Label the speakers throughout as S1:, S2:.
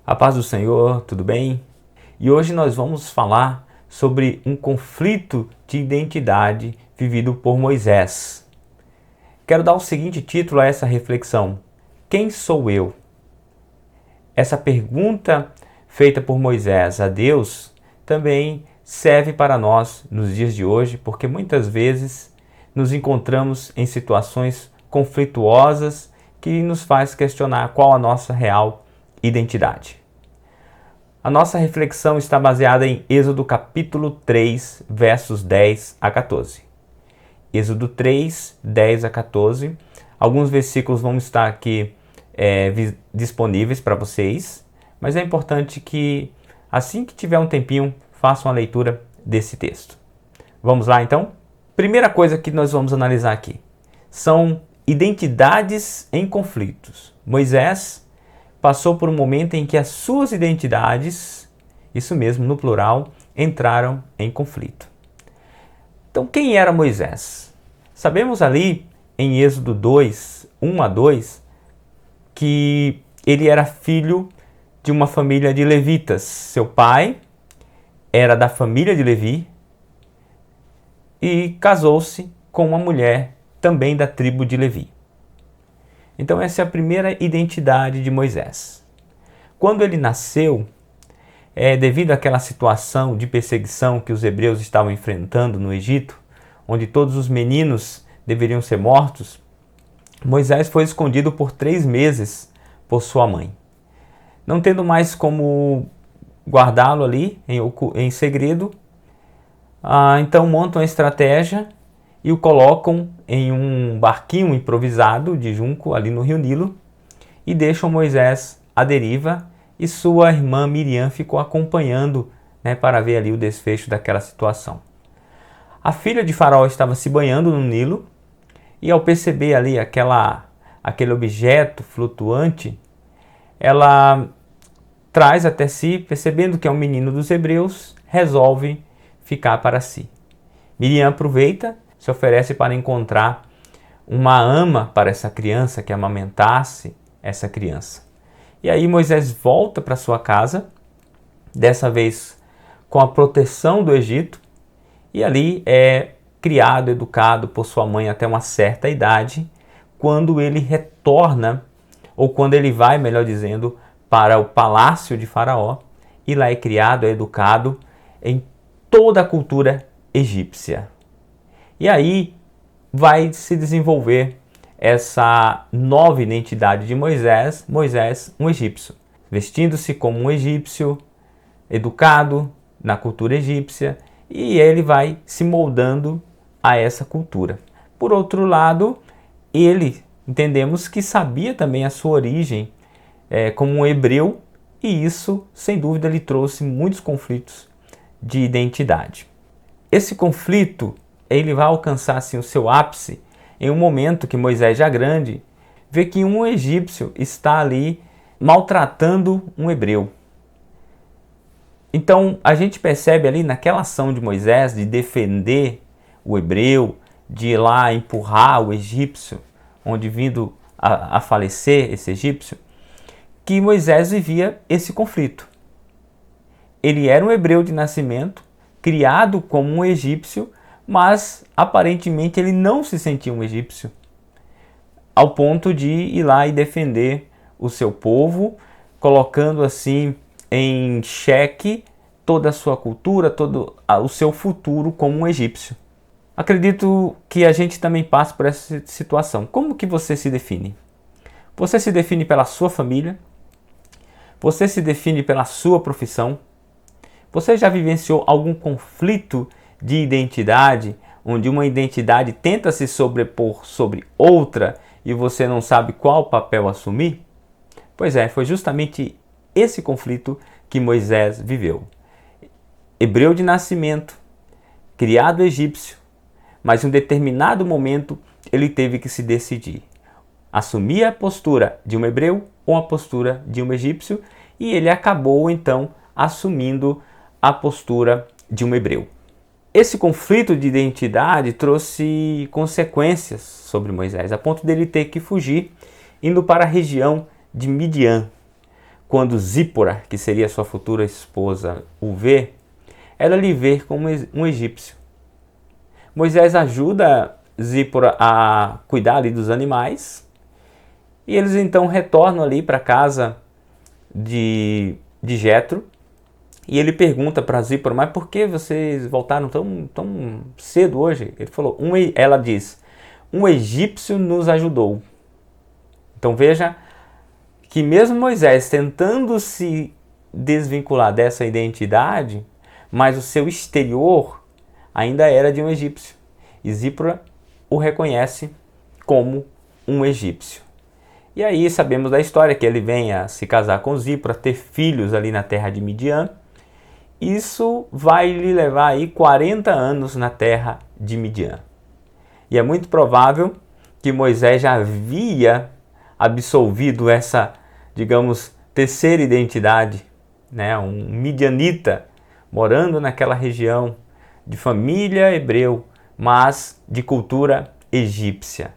S1: A paz do Senhor, tudo bem? E hoje nós vamos falar sobre um conflito de identidade vivido por Moisés. Quero dar o seguinte título a essa reflexão: quem sou eu? Essa pergunta feita por Moisés a Deus também serve para nós nos dias de hoje, porque muitas vezes nos encontramos em situações conflituosas que nos faz questionar qual a nossa real identidade. A nossa reflexão está baseada em Êxodo capítulo 3, versos 10 a 14. Êxodo 3, 10 a 14. Alguns versículos vão estar aqui disponíveis para vocês, mas é importante que, assim que tiver um tempinho, façam a leitura desse texto. Vamos lá então? Primeira coisa que nós vamos analisar aqui são identidades em conflitos. Moisés passou por um momento em que as suas identidades, isso mesmo, no plural, entraram em conflito. Então, quem era Moisés? Sabemos ali em Êxodo 2, 1 a 2, que ele era filho de uma família de levitas. Seu pai era da família de Levi e casou-se com uma mulher também da tribo de Levi. Então essa é a primeira identidade de Moisés. Quando ele nasceu, devido àquela situação de perseguição que os hebreus estavam enfrentando no Egito, onde todos os meninos deveriam ser mortos, Moisés foi escondido por 3 meses por sua mãe. Não tendo mais como guardá-lo ali em segredo, então montam a estratégia e o colocam em um barquinho improvisado de junco ali no Rio Nilo e deixam Moisés à deriva, e sua irmã Miriam ficou acompanhando, para ver ali o desfecho daquela situação. A filha de Faraó estava se banhando no Nilo e, ao perceber ali aquele objeto flutuante, ela traz até si, percebendo que é um menino dos hebreus, resolve ficar para si. Miriam aproveita, se oferece para encontrar uma ama para essa criança, que amamentasse essa criança. E aí Moisés volta para sua casa, dessa vez com a proteção do Egito, e ali é criado, educado por sua mãe até uma certa idade, quando ele retorna, ou quando ele vai, melhor dizendo, para o palácio de Faraó, e lá é criado, é educado em toda a cultura egípcia. E aí vai se desenvolver essa nova identidade de Moisés, um egípcio, vestindo-se como um egípcio, educado na cultura egípcia, e ele vai se moldando a essa cultura. Por outro lado, ele, entendemos que sabia também a sua origem como um hebreu, e isso, sem dúvida, lhe trouxe muitos conflitos de identidade. Esse conflito ele vai alcançar assim, o seu ápice em um momento que Moisés, já grande, vê que um egípcio está ali maltratando um hebreu. Então a gente percebe ali naquela ação de Moisés de defender o hebreu, de ir lá empurrar o egípcio, onde vindo a falecer esse egípcio, que Moisés vivia esse conflito. Ele era um hebreu de nascimento, criado como um egípcio, mas aparentemente ele não se sentia um egípcio, ao ponto de ir lá e defender o seu povo, colocando assim em xeque toda a sua cultura, todo o seu futuro como um egípcio. Acredito que a gente também passa por essa situação. Como que você se define? Você se define pela sua família? Você se define pela sua profissão? Você já vivenciou algum conflito de identidade, onde uma identidade tenta se sobrepor sobre outra e você não sabe qual papel assumir? Pois é, foi justamente esse conflito que Moisés viveu. Hebreu de nascimento, criado egípcio, mas em um determinado momento ele teve que se decidir. Assumir a postura de um hebreu ou a postura de um egípcio, e ele acabou então assumindo a postura de um hebreu. Esse conflito de identidade trouxe consequências sobre Moisés, a ponto dele ter que fugir, indo para a região de Midian. quando Zípora, que seria sua futura esposa, o vê, ela lhe vê como um egípcio. Moisés ajuda Zípora a cuidar ali dos animais, e eles então retornam ali para a casa de Jétro, e ele pergunta para Zípora, mas por que vocês voltaram tão cedo hoje? Ele falou, ela diz, um egípcio nos ajudou. Então veja que mesmo Moisés tentando se desvincular dessa identidade, mas o seu exterior ainda era de um egípcio. E Zípora o reconhece como um egípcio. E aí sabemos da história que ele vem a se casar com Zípora, ter filhos ali na terra de Midian. Isso vai lhe levar aí 40 anos na terra de Midian. E é muito provável que Moisés já havia absolvido essa, digamos, terceira identidade, né? Um midianita morando naquela região de família hebreu, mas de cultura egípcia.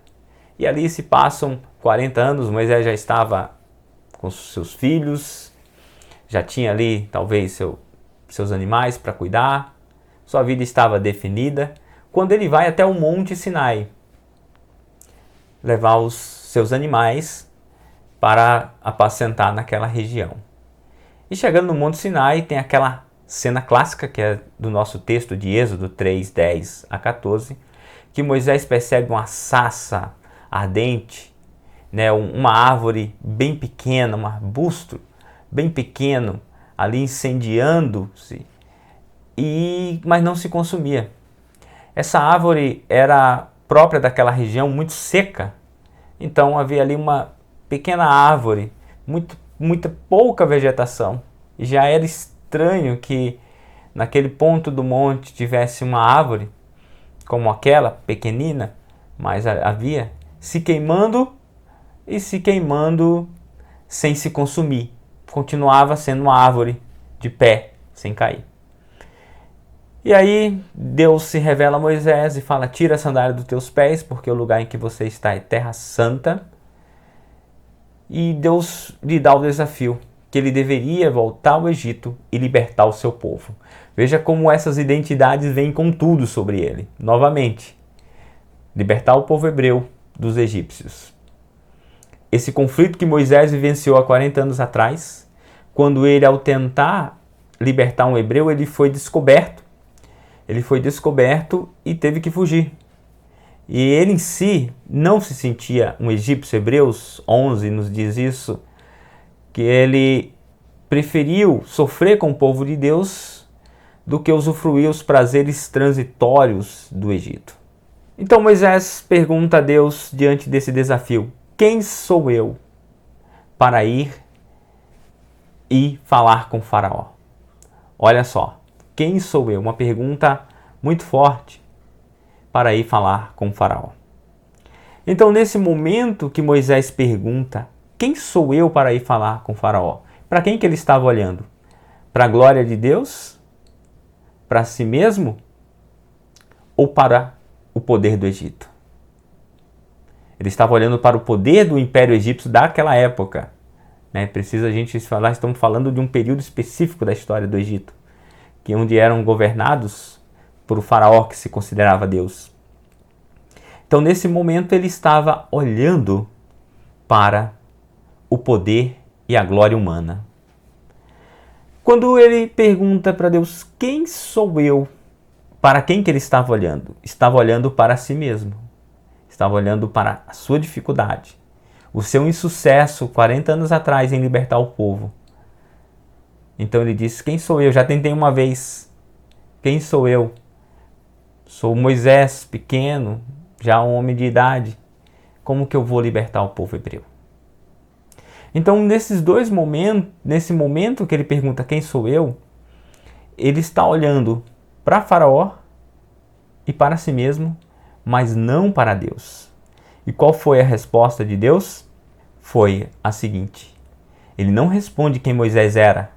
S1: E ali se passam 40 anos, Moisés já estava com seus filhos, já tinha ali talvez seus animais para cuidar, sua vida estava definida, quando ele vai até o Monte Sinai, levar os seus animais para apacentar naquela região. E chegando no Monte Sinai, tem aquela cena clássica, que é do nosso texto de Êxodo 3, 10 a 14, que Moisés percebe uma sarça ardente, né, uma árvore bem pequena, um arbusto bem pequeno, ali incendiando-se, mas não se consumia. Essa árvore era própria daquela região muito seca, então havia ali uma pequena árvore, muita pouca vegetação. E já era estranho que naquele ponto do monte tivesse uma árvore como aquela, pequenina, mas havia, se queimando e se queimando sem se consumir. Continuava sendo uma árvore de pé, sem cair. E aí Deus se revela a Moisés e fala, tira a sandália dos teus pés, porque o lugar em que você está é terra santa. E Deus lhe dá o desafio, que ele deveria voltar ao Egito e libertar o seu povo. Veja como essas identidades vêm com tudo sobre ele. Novamente, libertar o povo hebreu dos egípcios. Esse conflito que Moisés vivenciou há 40 anos atrás, quando ele, ao tentar libertar um hebreu, ele foi descoberto. Ele foi descoberto e teve que fugir. E ele em si não se sentia um egípcio. Hebreus 11 nos diz isso, que ele preferiu sofrer com o povo de Deus do que usufruir os prazeres transitórios do Egito. Então Moisés pergunta a Deus diante desse desafio, quem sou eu para ir e falar com Faraó? Olha só, quem sou eu? Uma pergunta muito forte para ir falar com Faraó. Então, nesse momento que Moisés pergunta, quem sou eu para ir falar com Faraó? Para quem que ele estava olhando? Para a glória de Deus? Para si mesmo? Ou para o poder do Egito? Ele estava olhando para o poder do Império Egípcio daquela época. Precisa a gente falar, estamos falando de um período específico da história do Egito, onde eram governados por o faraó que se considerava Deus. Então, nesse momento, ele estava olhando para o poder e a glória humana. Quando ele pergunta para Deus, quem sou eu? Para quem que ele estava olhando? Estava olhando para si mesmo. Estava olhando para a sua dificuldade. O seu insucesso 40 anos atrás em libertar o povo. Então ele disse, quem sou eu? Já tentei uma vez. Quem sou eu? Sou Moisés, pequeno, já um homem de idade. Como que eu vou libertar o povo hebreu? Então, nesse momento que ele pergunta quem sou eu, ele está olhando para Faraó e para si mesmo, mas não para Deus. E qual foi a resposta de Deus? Foi a seguinte: ele não responde quem Moisés era,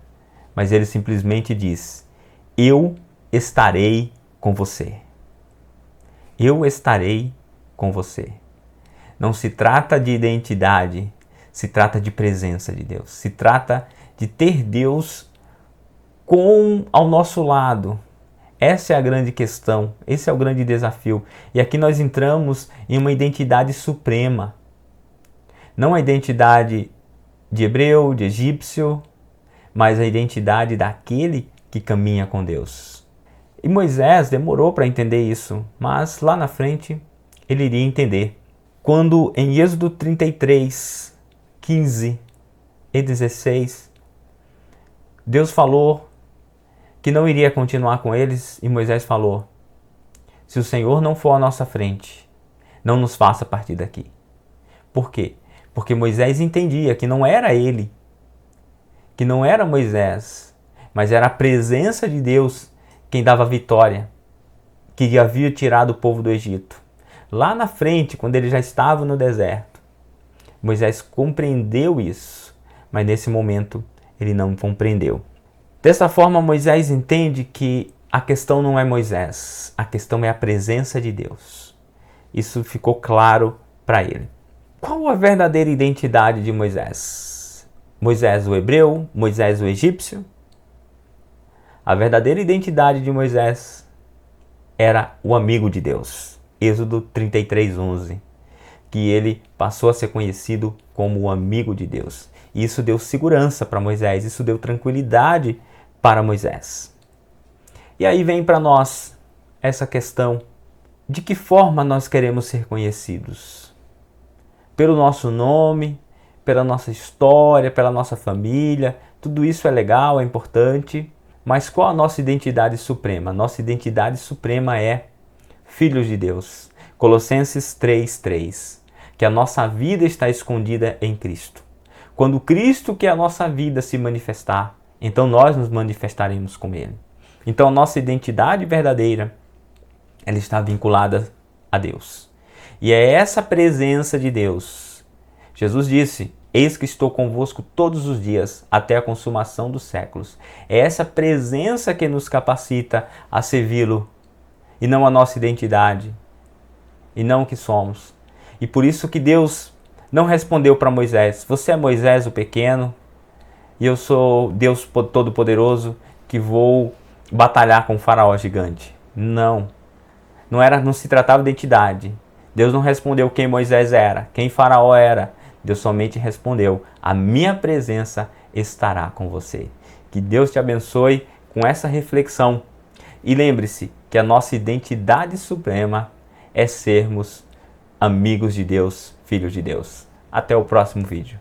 S1: mas ele simplesmente diz, eu estarei com você. Eu estarei com você. Não se trata de identidade, se trata de presença de Deus. Se trata de ter Deus ao nosso lado. Essa é a grande questão, esse é o grande desafio. E aqui nós entramos em uma identidade suprema. Não a identidade de hebreu, de egípcio, mas a identidade daquele que caminha com Deus. E Moisés demorou para entender isso, mas lá na frente ele iria entender. Quando em Êxodo 33, 15 e 16, Deus falou que não iria continuar com eles, e Moisés falou: se o Senhor não for à nossa frente, não nos faça partir daqui. Por quê? Porque Moisés entendia que não era ele, que não era Moisés, mas era a presença de Deus quem dava vitória, que havia tirado o povo do Egito. Lá na frente, quando ele já estava no deserto, Moisés compreendeu isso, mas nesse momento ele não compreendeu. Dessa forma, Moisés entende que a questão não é Moisés, a questão é a presença de Deus. Isso ficou claro para ele. Qual a verdadeira identidade de Moisés? Moisés o hebreu? Moisés o egípcio? A verdadeira identidade de Moisés era o amigo de Deus. Êxodo 33:11, que ele passou a ser conhecido como o amigo de Deus. Isso deu segurança para Moisés, isso deu tranquilidade para Moisés. E aí vem para nós essa questão: de que forma nós queremos ser conhecidos? Pelo nosso nome, pela nossa história, pela nossa família, tudo isso é legal, é importante, mas qual a nossa identidade suprema? Nossa identidade suprema é filhos de Deus. Colossenses 3:3, que a nossa vida está escondida em Cristo. Quando Cristo, que é a nossa vida, se manifestar, então nós nos manifestaremos com Ele. Então a nossa identidade verdadeira, ela está vinculada a Deus. E é essa presença de Deus. Jesus disse: eis que estou convosco todos os dias, até a consumação dos séculos. É essa presença que nos capacita a servi-lo, e não a nossa identidade, e não o que somos. E por isso que Deus não respondeu para Moisés: você é Moisés o pequeno, e eu sou Deus Todo-Poderoso que vou batalhar com o faraó gigante. Não se tratava de identidade. Deus não respondeu quem Moisés era, quem faraó era. Deus somente respondeu: a minha presença estará com você. Que Deus te abençoe com essa reflexão. E lembre-se que a nossa identidade suprema é sermos amigos de Deus, filhos de Deus. Até o próximo vídeo.